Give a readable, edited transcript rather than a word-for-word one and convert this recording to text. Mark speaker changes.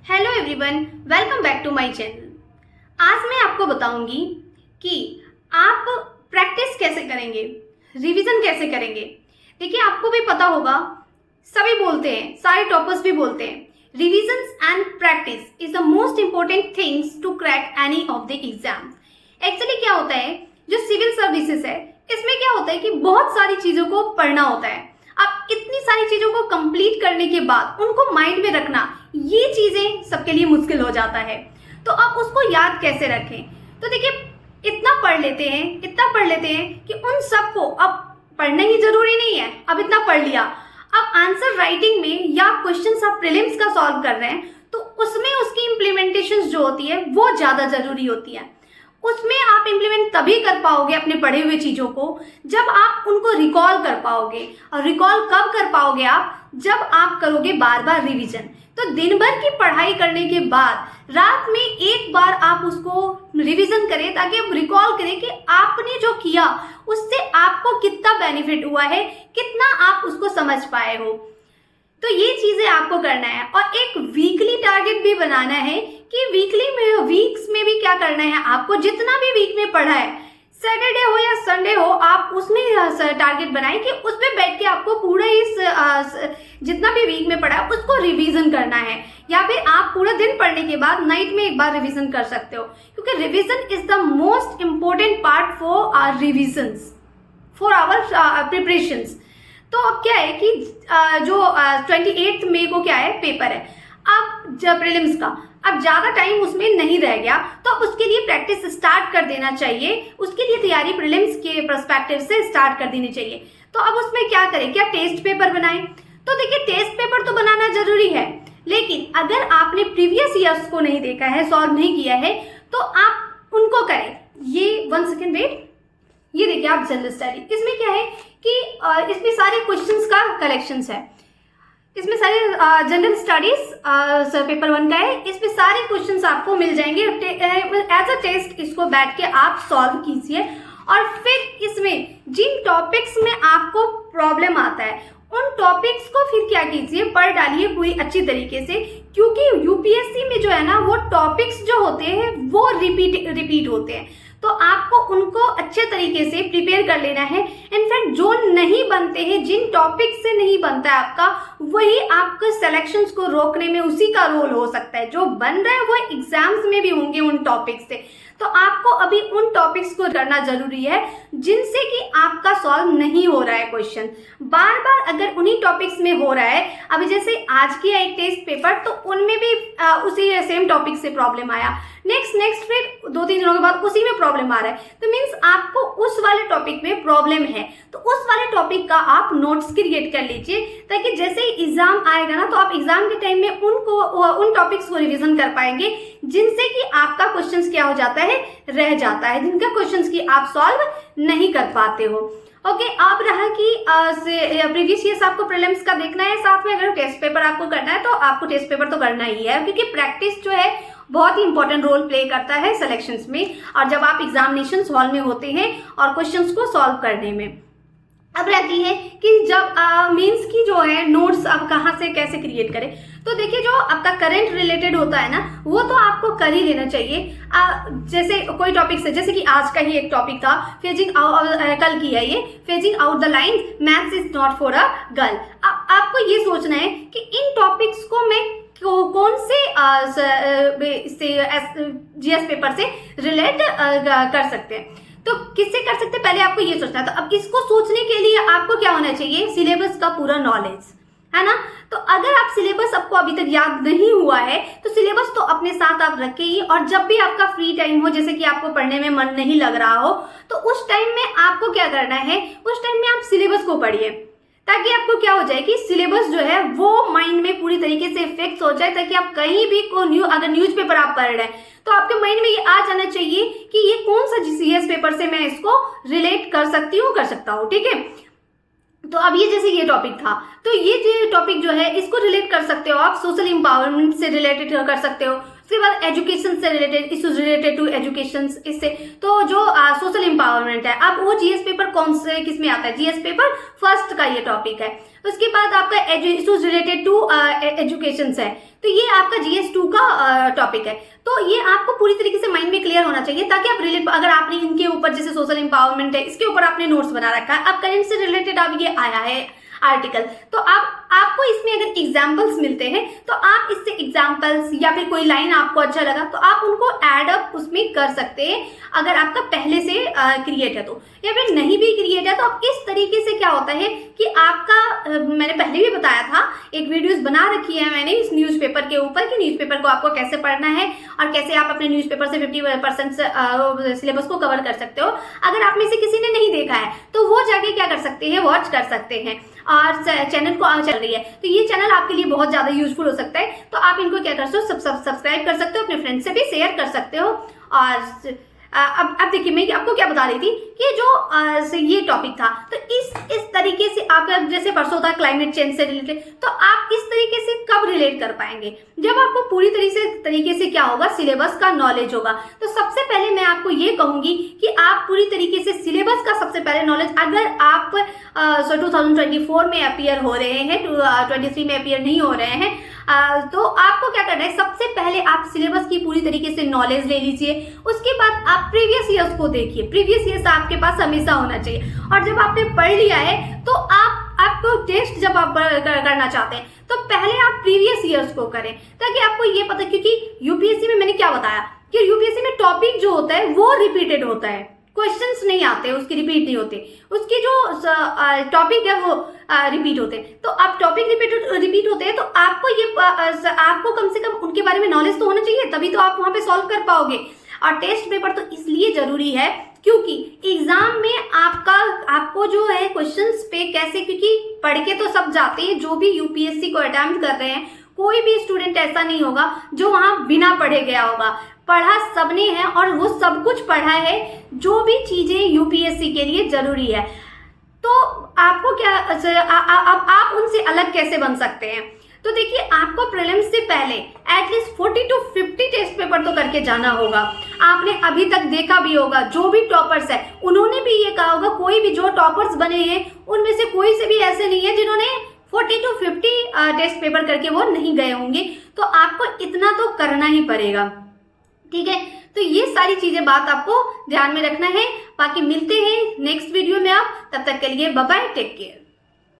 Speaker 1: Hello everyone, welcome back to my channel. आज मैं आपको बताऊंगी कि आप प्रैक्टिस कैसे करेंगे, रिवीजन कैसे करेंगे। देखिए, आपको भी पता होगा, सभी बोलते हैं, सारे टॉपर्स भी बोलते हैं, revision and practice is the most important things to crack any of the exam. Actually क्या होता है, जो सिविल सर्विसेज है इसमें क्या होता है कि बहुत सारी चीजों को पढ़ना होता है। अब इतनी सारी चीजों को कंप्लीट करने के बाद उनको माइंड में रखना, ये चीजें सबके लिए मुश्किल हो जाता है। तो अब उसको याद कैसे रखें? तो देखिए, इतना पढ़ लेते हैं कि उन सबको अब पढ़ना ही जरूरी नहीं है। अब इतना पढ़ लिया, अब आंसर राइटिंग में या क्वेश्चन आप प्रीलिम्स का सॉल्व कर रहे हैं तो उसमें उसकी इम्प्लीमेंटेशन जो होती है वो ज्यादा जरूरी होती है। उसमें आप इम्प्लीमेंट तभी कर पाओगे अपने पढ़े हुए चीजों को जब आप उनको रिकॉल कर पाओगे। और रिकॉल कब कर पाओगे आप? जब आप करोगे बार बार रिवीजन। तो दिन भर की पढ़ाई करने के बाद रात में एक बार आप उसको रिवीजन करें, ताकि आप रिकॉल करें कि आपने जो किया उससे आपको कितना बेनिफिट हुआ है, कितना आप उसको समझ पाए हो। तो ये चीजें आपको करना है। और एक वीकली टारगेट भी बनाना है कि वीकली में, वीक्स में भी क्या करना है आपको। जितना भी वीक में पढ़ा है, सैटरडे हो या संडे हो, आप उसमें टारगेट बनाएं कि उसमें बैठ के आपको पूरा इस जितना भी वीक में पढ़ा है उसको रिवीजन करना है। या फिर आप पूरा दिन पढ़ने के बाद नाइट में एक बार रिवीजन कर सकते हो, क्योंकि revision is the most important part for our revisions, for our preparations. तो अब क्या है कि जो 28 मई को क्या है, पेपर है। अब जब प्रीलिम्स का अब ज्यादा टाइम उसमें नहीं रह गया, तो उसके लिए प्रैक्टिस स्टार्ट कर देना चाहिए। उसके लिए तैयारी प्रीलिम्स के पर्सपेक्टिव से स्टार्ट कर देनी चाहिए। तो अब उसमें क्या करें, क्या टेस्ट पेपर बनाएं? तो देखिए, टेस्ट पेपर तो बनाना जरूरी है, लेकिन अगर आपने प्रीवियस ईयर्स को नहीं देखा है, सॉल्व नहीं किया है, तो आप उनको करें। ये 1 सेकेंड वेट, ये देखिए आप जनरल स्टडी, इसमें क्या है कि इसमें सारे क्वेश्चंस का कलेक्शंस है। इसमें सारे जनरल स्टडीज पेपर 1 का है। इसमें सारे क्वेश्चंस आपको मिल जाएंगे। एज अ टेस्ट इसको बैठ के आप सॉल्व कीजिए। और फिर इसमें जिन टॉपिक्स में आपको प्रॉब्लम आता है उन टॉपिक्स को फिर क्या कीजिए, पढ़ डालिए पूरी अच्छी तरीके से। क्योंकि यूपीएससी में जो है ना, वो टॉपिक्स जो होते हैं वो रिपीट होते हैं, तो आपको उनको अच्छे तरीके से प्रिपेयर कर लेना है। इनफैक्ट जो नहीं बनते हैं, जिन टॉपिक से नहीं बनता है आपका, वही आपके सिलेक्शंस को रोकने में उसी का रोल हो सकता है। जो बन रहा है वो एग्जाम्स में भी होंगे उन टॉपिक से। तो आपको अभी उन टॉपिक्स को करना जरूरी है जिनसे कि आपका सॉल्व नहीं हो रहा है क्वेश्चन। बार बार अगर उन्हीं टॉपिक्स में हो रहा है, अभी जैसे आज की एक टेस्ट पेपर, तो उनमें भी उसी सेम टॉपिक से प्रॉब्लम आया। नेक्स्ट फिर 2-3 दिनों के बाद उसी में प्रॉब्लम आ रहा है। तो मीन्स आपको उस वाले टॉपिक में प्रॉब्लम है, तो उस वाले टॉपिक का आप नोट्स क्रिएट कर लीजिए, ताकि जैसे ही एग्जाम आएगा ना, तो आप एग्जाम के टाइम में उन टॉपिक्स को रिवीजन कर पाएंगे जिनसे कि आपका क्वेश्चंस क्या हो जाता है, रह जाता है, जिनका क्वेश्चंस की आप सॉल्व नहीं कर पाते हो। ओके, अब रहा कि प्रीवियस ईयर्स आपको प्रीलिम्स का देखना है, साथ में अगर टेस्ट पेपर आपको करना है तो आपको टेस्ट पेपर तो करना ही है, क्योंकि प्रैक्टिस जो है बहुत ही इंपॉर्टेंट रोल प्ले करता है सिलेक्शंस में, और जब आप एग्जामिनेशन हॉल में होते हैं और क्वेश्चंस को सॉल्व करने में। अब रहती है कि जब मेंस की जो है नोट्स आप कहाँ से कैसे क्रिएट करें। तो देखिए, जो आपका करंट रिलेटेड होता है ना, वो तो आपको कर ही लेना चाहिए। जैसे कोई टॉपिक से, जैसे कि आज का ही एक टॉपिक था, फेजिंग कल की है ये, phasing out the line, maths is not for a girl. आपको ये सोचना है कि इन टॉपिक्स को मैं कौन से जीएस पेपर से रिलेट कर सकते हैं, तो किससे कर सकते हैं, पहले आपको ये सोचना है। तो अब इसको सोचने के लिए आपको क्या होना चाहिए, सिलेबस का पूरा नॉलेज, है ना। तो अगर आप सिलेबस आपको अभी तक याद नहीं हुआ है, तो सिलेबस तो अपने साथ आप रखिए। और जब भी आपका फ्री टाइम हो, जैसे कि आपको पढ़ने में मन नहीं लग रहा हो, तो उस टाइम में आपको क्या करना है, उस टाइम में आप सिलेबस को पढ़िए, ताकि आपको क्या हो जाए कि सिलेबस जो है वो माइंड में पूरी तरीके से फिक्स हो जाए, ताकि आप कहीं भी अगर न्यूज़पेपर आप पढ़ रहे हैं तो आपके माइंड में ये आ जाना चाहिए कि ये कौन सा जीएस पेपर से मैं इसको रिलेट कर सकता हूँ। ठीक है, तो अब ये जैसे ये टॉपिक था, तो ये टॉपिक जो है इसको रिलेट कर सकते हो आप, सोशल एम्पावरमेंट से रिलेटेड कर सकते हो, उसके बाद एजुकेशन से related issues related to education, इससे तो जो सोशल एम्पावरमेंट है। अब वो जीएस पेपर कौन से किस में आता है, जीएस पेपर फर्स्ट का ये टॉपिक है। उसके बाद आपका इश्यूज रिलेटेड टू एजुकेशन है, तो ये आपका जीएस 2 का टॉपिक है। तो ये आपको पूरी तरीके से माइंड में क्लियर होना चाहिए, ताकि आप रिलेट, अगर आपने इनके ऊपर जैसे सोशल एम्पावरमेंट है, इसके ऊपर आपने नोट्स बना रखा है, अब करंट से रिलेटेड अब ये आया है आर्टिकल, तो आपको इसमें अगर एग्जाम्पल्स मिलते हैं तो आप इससे एग्जाम्पल्स या फिर कोई लाइन आपको अच्छा लगा तो आप उनको ऐड अप उसमें कर सकते हैं, अगर आपका पहले से क्रिएट है तो, या फिर नहीं भी क्रिएट है तो आप इस तरीके से क्या होता है कि आपका मैंने पहले भी बताया था, एक वीडियोस बना रखी है मैंने इस न्यूज़पेपर के ऊपर कि न्यूज़पेपर को आपको कैसे पढ़ना है और कैसे आप अपने न्यूज़पेपर से 50% सिलेबस को कवर कर सकते हो। अगर आप में से किसी ने नहीं देखा है तो वो जाके क्या कर सकते हैं, वॉच कर सकते हैं। और चैनल को चल रही है तो ये चैनल आपके लिए बहुत ज्यादा यूजफुल हो सकता है, तो आप इनको क्या कर सकते हो, सब्सक्राइब कर सकते हो, अपने फ्रेंड से भी शेयर कर सकते हो। और अब देखिए मैं आपको क्या बता रही थी कि जो ये टॉपिक था, तो इस तरीके से आपका जैसे परसों था क्लाइमेट चेंज से रिलेटेड, तो आप इस तरीके से कब रिलेट कर पाएंगे, जब आपको पूरी तरीके से क्या होगा, सिलेबस का नॉलेज होगा। तो सबसे पहले मैं आपको ये कहूंगी कि आप पूरी तरीके से सिलेबस का सबसे पहले नॉलेज, अगर आप 2024 में अपीयर हो रहे हैं, 23 में अपीयर नहीं हो रहे हैं, तो आपको क्या करना है, सबसे पहले आप सिलेबस की पूरी तरीके से नॉलेज ले लीजिए। उसके बाद आप प्रीवियस ईयर्स को देखिए, प्रीवियस ईयर्स आपके पास हमेशा होना चाहिए। और जब आपने पढ़ लिया है तो आपको टेस्ट जब आप करना चाहते हैं तो पहले आप प्रीवियस ईयर्स को करें, ताकि आपको ये पता, क्योंकि यूपीएससी में मैंने क्या बताया कि यूपीएससी में टॉपिक जो होता है वो रिपीटेड होता है, क्वेश्चंस नहीं आते, उसकी रिपीट नहीं होते, उसकी जो टॉपिक है वो रिपीट होते हैं। तो अब टॉपिक रिपीट होते हैं तो आपको कम से कम उनके बारे में नॉलेज तो होना चाहिए, तभी तो आप वहां पे सॉल्व कर पाओगे। और टेस्ट पेपर तो इसलिए जरूरी है क्योंकि एग्जाम में आपको जो है क्वेश्चंस पे कैसे, क्योंकि पढ़ के तो सब जाते हैं, जो भी यूपीएससी को अटेम्प्ट कर रहे हैं, कोई भी स्टूडेंट ऐसा नहीं होगा जो वहां बिना पढ़े गया होगा। पढ़ा सबने है और वो सब कुछ पढ़ा है, जो भी चीजें यूपीएससी के लिए जरूरी है। तो आपको क्या अब आप उनसे अलग कैसे बन सकते हैं, तो देखिए आपको प्रीलिम्स से पहले एटलीस्ट 40 to 50 टेस्ट पेपर तो करके जाना होगा। आपने अभी तक देखा भी होगा, जो भी टॉपर्स है उन्होंने भी ये कहा होगा, कोई भी जो टॉपर्स बने हैं उनमें से कोई से भी ऐसे नहीं है जिन्होंने 40 to 50 टेस्ट पेपर करके वो नहीं गए होंगे। तो आपको इतना तो करना ही पड़ेगा, ठीक है। तो ये सारी चीजें बात आपको ध्यान में रखना है। बाकी मिलते हैं नेक्स्ट वीडियो में, आप तब तक के लिए बाय बाय, टेक केयर।